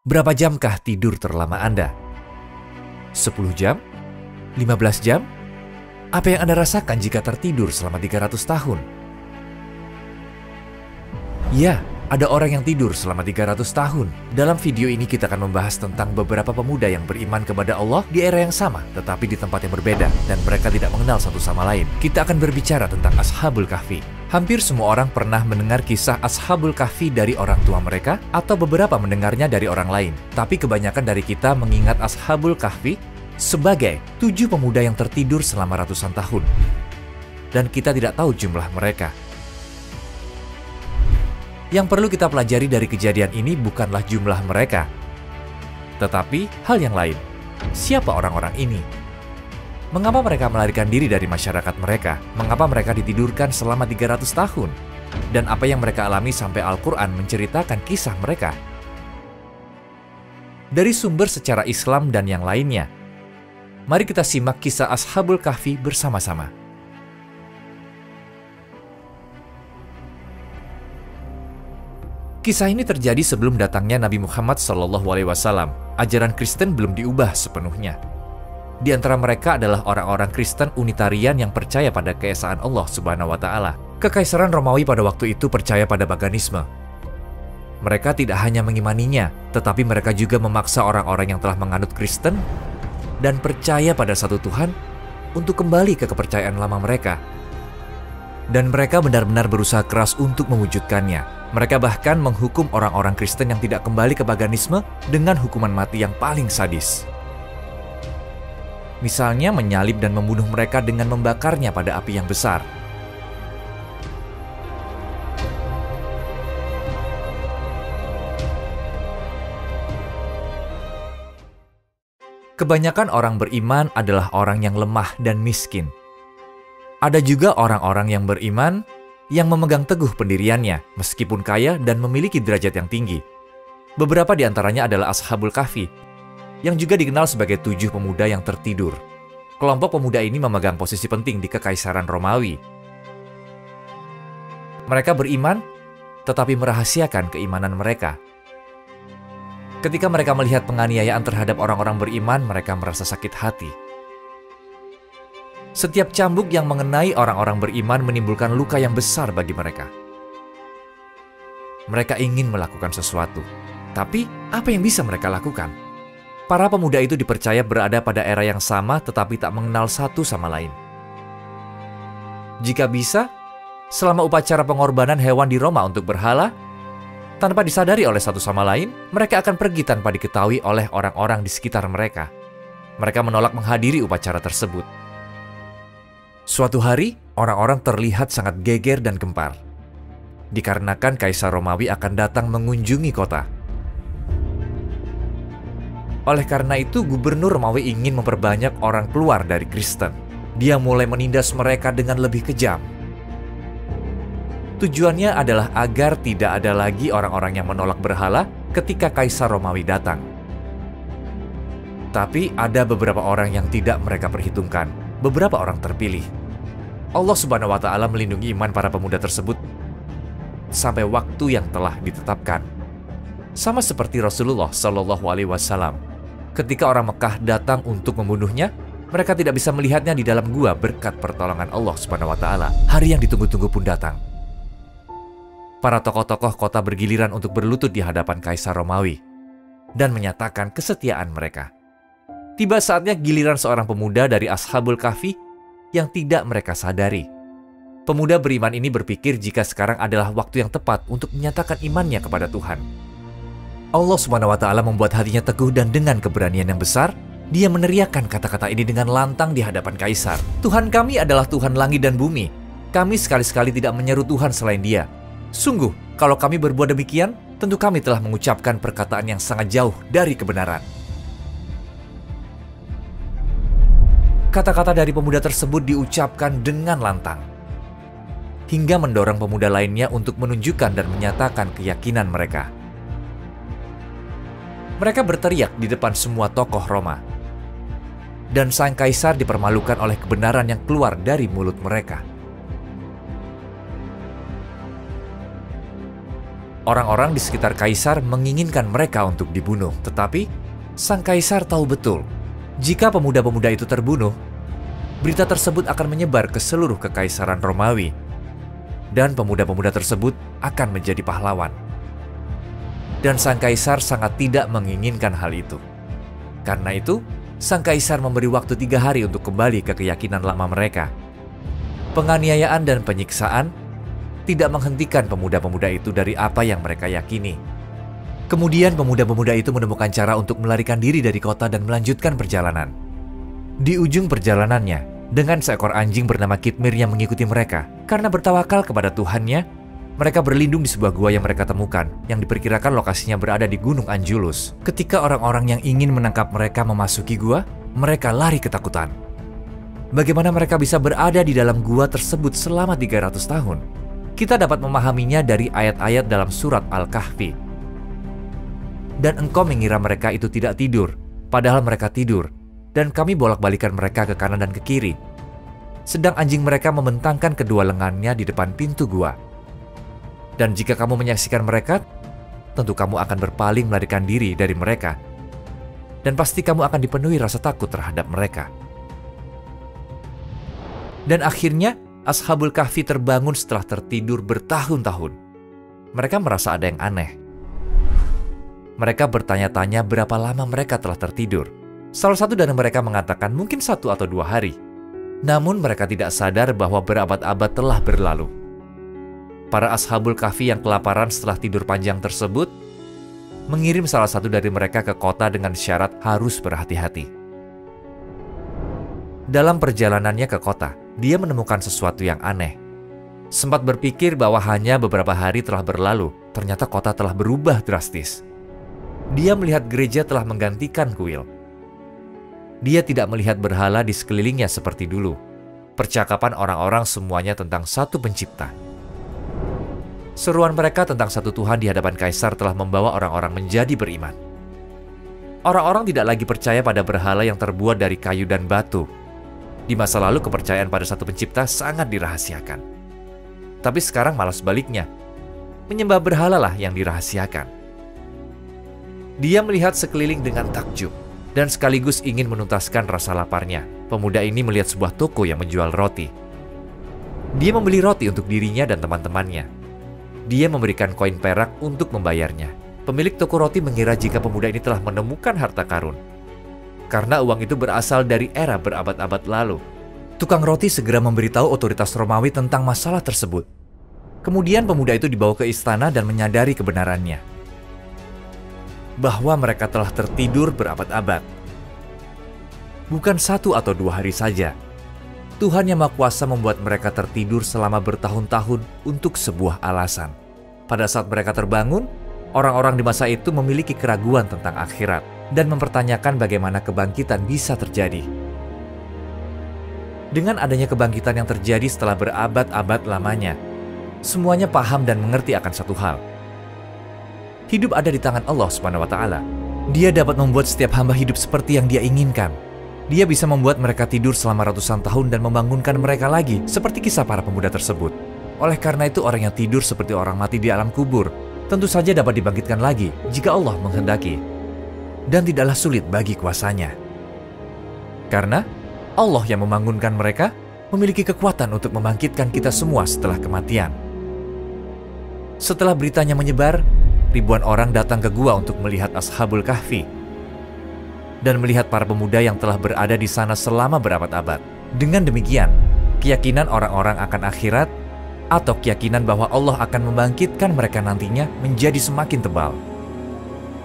Berapa jamkah tidur terlama Anda? 10 jam? 15 jam? Apa yang Anda rasakan jika tertidur selama 300 tahun? Ya, ada orang yang tidur selama 300 tahun. Dalam video ini kita akan membahas tentang beberapa pemuda yang beriman kepada Allah di era yang sama, tetapi di tempat yang berbeda, dan mereka tidak mengenal satu sama lain. Kita akan berbicara tentang Ashabul Kahfi. Hampir semua orang pernah mendengar kisah Ashabul Kahfi dari orang tua mereka, atau beberapa mendengarnya dari orang lain. Tapi kebanyakan dari kita mengingat Ashabul Kahfi sebagai 7 pemuda yang tertidur selama ratusan tahun. Dan kita tidak tahu jumlah mereka. Yang perlu kita pelajari dari kejadian ini bukanlah jumlah mereka, tetapi hal yang lain. Siapa orang-orang ini? Mengapa mereka melarikan diri dari masyarakat mereka? Mengapa mereka ditidurkan selama 300 tahun? Dan apa yang mereka alami sampai Al-Quran menceritakan kisah mereka? Dari sumber secara Islam dan yang lainnya, mari kita simak kisah Ashabul Kahfi bersama-sama. Kisah ini terjadi sebelum datangnya Nabi Muhammad SAW. Ajaran Kristen belum diubah sepenuhnya. Di antara mereka adalah orang-orang Kristen Unitarian yang percaya pada keesaan Allah Subhanahu wa Ta'ala. Kekaisaran Romawi pada waktu itu percaya pada paganisme. Mereka tidak hanya mengimaninya, tetapi mereka juga memaksa orang-orang yang telah menganut Kristen dan percaya pada satu Tuhan untuk kembali ke kepercayaan lama mereka. Dan mereka benar-benar berusaha keras untuk mewujudkannya. Mereka bahkan menghukum orang-orang Kristen yang tidak kembali ke paganisme dengan hukuman mati yang paling sadis. Misalnya menyalib dan membunuh mereka dengan membakarnya pada api yang besar. Kebanyakan orang beriman adalah orang yang lemah dan miskin. Ada juga orang-orang yang beriman yang memegang teguh pendiriannya, meskipun kaya dan memiliki derajat yang tinggi. Beberapa di antaranya adalah Ashabul Kahfi, yang juga dikenal sebagai 7 pemuda yang tertidur. Kelompok pemuda ini memegang posisi penting di Kekaisaran Romawi. Mereka beriman, tetapi merahasiakan keimanan mereka. Ketika mereka melihat penganiayaan terhadap orang-orang beriman, mereka merasa sakit hati. Setiap cambuk yang mengenai orang-orang beriman menimbulkan luka yang besar bagi mereka. Mereka ingin melakukan sesuatu, tapi apa yang bisa mereka lakukan? Para pemuda itu dipercaya berada pada era yang sama tetapi tak mengenal satu sama lain. Jika bisa, selama upacara pengorbanan hewan di Roma untuk berhala, tanpa disadari oleh satu sama lain, mereka akan pergi tanpa diketahui oleh orang-orang di sekitar mereka. Mereka menolak menghadiri upacara tersebut. Suatu hari, orang-orang terlihat sangat geger dan gempar, dikarenakan Kaisar Romawi akan datang mengunjungi kota. Oleh karena itu, Gubernur Romawi ingin memperbanyak orang keluar dari Kristen. Dia mulai menindas mereka dengan lebih kejam. Tujuannya adalah agar tidak ada lagi orang-orang yang menolak berhala ketika Kaisar Romawi datang. Tapi ada beberapa orang yang tidak mereka perhitungkan. Beberapa orang terpilih. Allah Subhanahu wa Ta'ala melindungi iman para pemuda tersebut sampai waktu yang telah ditetapkan. Sama seperti Rasulullah SAW. Ketika orang Mekah datang untuk membunuhnya, mereka tidak bisa melihatnya di dalam gua berkat pertolongan Allah Subhanahu wa Ta'ala. Hari yang ditunggu-tunggu pun datang. Para tokoh-tokoh kota bergiliran untuk berlutut di hadapan Kaisar Romawi dan menyatakan kesetiaan mereka. Tiba saatnya giliran seorang pemuda dari Ashabul Kahfi yang tidak mereka sadari. Pemuda beriman ini berpikir jika sekarang adalah waktu yang tepat untuk menyatakan imannya kepada Tuhan. Allah Subhanahu wa Ta'ala membuat hatinya teguh dan dengan keberanian yang besar, dia meneriakkan kata-kata ini dengan lantang di hadapan Kaisar. Tuhan kami adalah Tuhan langit dan bumi. Kami sekali-sekali tidak menyeru Tuhan selain Dia. Sungguh, kalau kami berbuat demikian, tentu kami telah mengucapkan perkataan yang sangat jauh dari kebenaran. Kata-kata dari pemuda tersebut diucapkan dengan lantang, hingga mendorong pemuda lainnya untuk menunjukkan dan menyatakan keyakinan mereka. Mereka berteriak di depan semua tokoh Roma, dan sang kaisar dipermalukan oleh kebenaran yang keluar dari mulut mereka. Orang-orang di sekitar kaisar menginginkan mereka untuk dibunuh, tetapi sang kaisar tahu betul, jika pemuda-pemuda itu terbunuh, berita tersebut akan menyebar ke seluruh kekaisaran Romawi, dan pemuda-pemuda tersebut akan menjadi pahlawan. Dan sang kaisar sangat tidak menginginkan hal itu. Karena itu, sang kaisar memberi waktu 3 hari untuk kembali ke keyakinan lama mereka. Penganiayaan dan penyiksaan tidak menghentikan pemuda-pemuda itu dari apa yang mereka yakini. Kemudian pemuda-pemuda itu menemukan cara untuk melarikan diri dari kota dan melanjutkan perjalanan. Di ujung perjalanannya, dengan seekor anjing bernama Kitmir yang mengikuti mereka, karena bertawakal kepada Tuhannya, mereka berlindung di sebuah gua yang mereka temukan, yang diperkirakan lokasinya berada di Gunung Anjulus. Ketika orang-orang yang ingin menangkap mereka memasuki gua, mereka lari ketakutan. Bagaimana mereka bisa berada di dalam gua tersebut selama 300 tahun? Kita dapat memahaminya dari ayat-ayat dalam surat Al-Kahfi. Dan engkau mengira mereka itu tidak tidur, padahal mereka tidur, dan kami bolak-balikan mereka ke kanan dan ke kiri. Sedang anjing mereka membentangkan kedua lengannya di depan pintu gua. Dan jika kamu menyaksikan mereka, tentu kamu akan berpaling melarikan diri dari mereka. Dan pasti kamu akan dipenuhi rasa takut terhadap mereka. Dan akhirnya, Ashabul Kahfi terbangun setelah tertidur bertahun-tahun. Mereka merasa ada yang aneh. Mereka bertanya-tanya berapa lama mereka telah tertidur. Salah satu dari mereka mengatakan mungkin 1 atau 2 hari. Namun mereka tidak sadar bahwa berabad-abad telah berlalu. Para Ashabul Kahfi yang kelaparan setelah tidur panjang tersebut mengirim salah satu dari mereka ke kota dengan syarat harus berhati-hati. Dalam perjalanannya ke kota, dia menemukan sesuatu yang aneh. Sempat berpikir bahwa hanya beberapa hari telah berlalu, ternyata kota telah berubah drastis. Dia melihat gereja telah menggantikan kuil. Dia tidak melihat berhala di sekelilingnya seperti dulu. Percakapan orang-orang semuanya tentang satu pencipta. Seruan mereka tentang satu Tuhan di hadapan kaisar telah membawa orang-orang menjadi beriman. Orang-orang tidak lagi percaya pada berhala yang terbuat dari kayu dan batu. Di masa lalu kepercayaan pada satu pencipta sangat dirahasiakan. Tapi sekarang malah sebaliknya. Menyembah berhala lah yang dirahasiakan. Dia melihat sekeliling dengan takjub dan sekaligus ingin menuntaskan rasa laparnya. Pemuda ini melihat sebuah toko yang menjual roti. Dia membeli roti untuk dirinya dan teman-temannya. Dia memberikan koin perak untuk membayarnya. Pemilik toko roti mengira jika pemuda ini telah menemukan harta karun. Karena uang itu berasal dari era berabad-abad lalu. Tukang roti segera memberitahu otoritas Romawi tentang masalah tersebut. Kemudian pemuda itu dibawa ke istana dan menyadari kebenarannya. Bahwa mereka telah tertidur berabad-abad. Bukan 1 atau 2 hari saja. Tuhan Yang Maha Kuasa membuat mereka tertidur selama bertahun-tahun untuk sebuah alasan. Pada saat mereka terbangun, orang-orang di masa itu memiliki keraguan tentang akhirat dan mempertanyakan bagaimana kebangkitan bisa terjadi. Dengan adanya kebangkitan yang terjadi setelah berabad-abad lamanya, semuanya paham dan mengerti akan satu hal. Hidup ada di tangan Allah SWT. Dia dapat membuat setiap hamba hidup seperti yang Dia inginkan. Dia bisa membuat mereka tidur selama ratusan tahun dan membangunkan mereka lagi, seperti kisah para pemuda tersebut. Oleh karena itu, orang yang tidur seperti orang mati di alam kubur tentu saja dapat dibangkitkan lagi jika Allah menghendaki. Dan tidaklah sulit bagi kuasanya. Karena Allah yang membangunkan mereka memiliki kekuatan untuk membangkitkan kita semua setelah kematian. Setelah beritanya menyebar, ribuan orang datang ke gua untuk melihat Ashabul Kahfi dan melihat para pemuda yang telah berada di sana selama berabad-abad. Dengan demikian, keyakinan orang-orang akan akhirat atau keyakinan bahwa Allah akan membangkitkan mereka nantinya menjadi semakin tebal.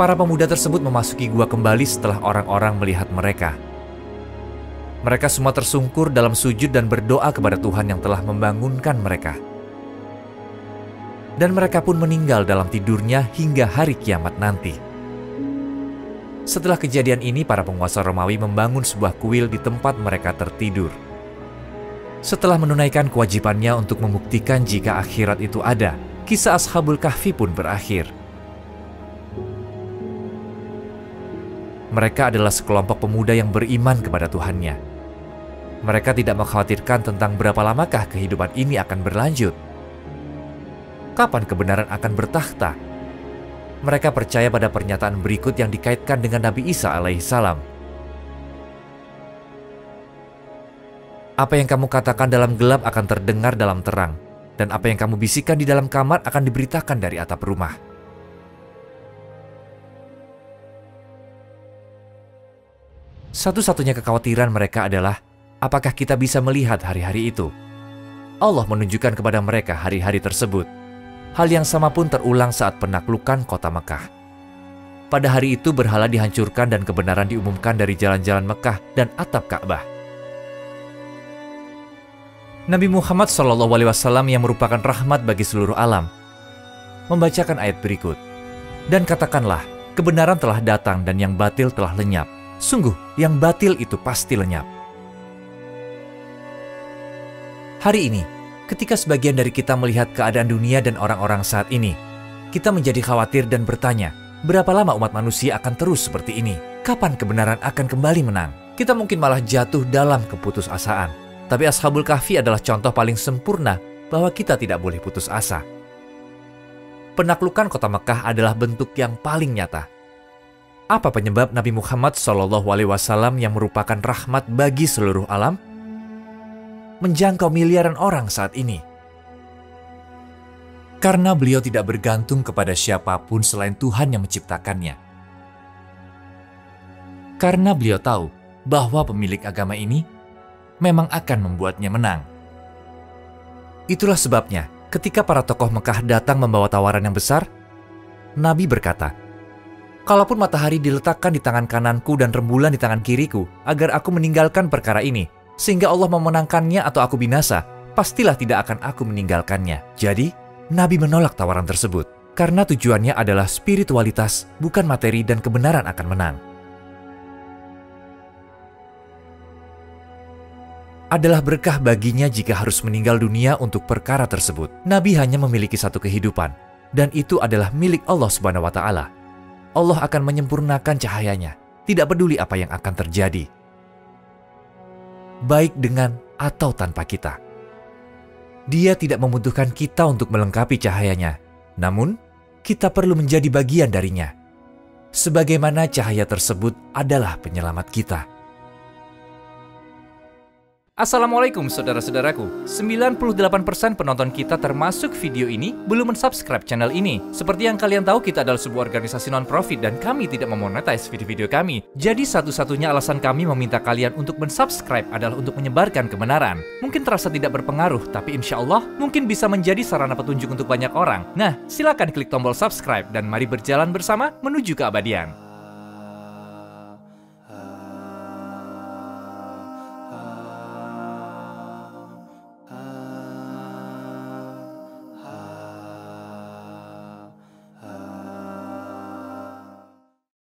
Para pemuda tersebut memasuki gua kembali setelah orang-orang melihat mereka. Mereka semua tersungkur dalam sujud dan berdoa kepada Tuhan yang telah membangunkan mereka. Dan mereka pun meninggal dalam tidurnya hingga hari kiamat nanti. Setelah kejadian ini, para penguasa Romawi membangun sebuah kuil di tempat mereka tertidur. Setelah menunaikan kewajibannya untuk membuktikan jika akhirat itu ada, kisah Ashabul Kahfi pun berakhir. Mereka adalah sekelompok pemuda yang beriman kepada Tuhannya. Mereka tidak mengkhawatirkan tentang berapa lamakah kehidupan ini akan berlanjut. Kapan kebenaran akan bertakhta Mereka percaya pada pernyataan berikut yang dikaitkan dengan Nabi Isa alaihissalam. Apa yang kamu katakan dalam gelap akan terdengar dalam terang, dan apa yang kamu bisikan di dalam kamar akan diberitakan dari atap rumah. Satu-satunya kekhawatiran mereka adalah, apakah kita bisa melihat hari-hari itu? Allah menunjukkan kepada mereka hari-hari tersebut. Hal yang sama pun terulang saat penaklukan kota Mekah. Pada hari itu berhala dihancurkan dan kebenaran diumumkan dari jalan-jalan Mekah dan atap Ka'bah. Nabi Muhammad SAW yang merupakan rahmat bagi seluruh alam membacakan ayat berikut. Dan katakanlah, kebenaran telah datang dan yang batil telah lenyap. Sungguh, yang batil itu pasti lenyap. Hari ini, ketika sebagian dari kita melihat keadaan dunia dan orang-orang saat ini, kita menjadi khawatir dan bertanya, berapa lama umat manusia akan terus seperti ini? Kapan kebenaran akan kembali menang? Kita mungkin malah jatuh dalam keputusasaan. Tapi Ashabul Kahfi adalah contoh paling sempurna bahwa kita tidak boleh putus asa. Penaklukan kota Mekah adalah bentuk yang paling nyata. Apa penyebab Nabi Muhammad SAW yang merupakan rahmat bagi seluruh alam menjangkau miliaran orang saat ini? Karena beliau tidak bergantung kepada siapapun selain Tuhan yang menciptakannya. Karena beliau tahu bahwa pemilik agama ini memang akan membuatnya menang. Itulah sebabnya ketika para tokoh Mekah datang membawa tawaran yang besar, Nabi berkata, "Kalaupun matahari diletakkan di tangan kananku dan rembulan di tangan kiriku, agar aku meninggalkan perkara ini, sehingga Allah memenangkannya atau aku binasa, pastilah tidak akan aku meninggalkannya." Jadi, Nabi menolak tawaran tersebut, karena tujuannya adalah spiritualitas, bukan materi dan kebenaran akan menang. Adalah berkah baginya jika harus meninggal dunia untuk perkara tersebut. Nabi hanya memiliki satu kehidupan, dan itu adalah milik Allah Subhanahu wa Ta'ala. Allah akan menyempurnakan cahayanya, tidak peduli apa yang akan terjadi, baik dengan atau tanpa kita. Dia tidak membutuhkan kita untuk melengkapi cahayanya, namun kita perlu menjadi bagian darinya. Sebagaimana cahaya tersebut adalah penyelamat kita. Assalamualaikum saudara-saudaraku. 98% penonton kita termasuk video ini belum mensubscribe channel ini. Seperti yang kalian tahu, kita adalah sebuah organisasi non-profit dan kami tidak memonetize video-video kami. Jadi satu-satunya alasan kami meminta kalian untuk mensubscribe adalah untuk menyebarkan kebenaran. Mungkin terasa tidak berpengaruh, tapi insya Allah mungkin bisa menjadi sarana petunjuk untuk banyak orang. Nah, silakan klik tombol subscribe dan mari berjalan bersama menuju keabadian.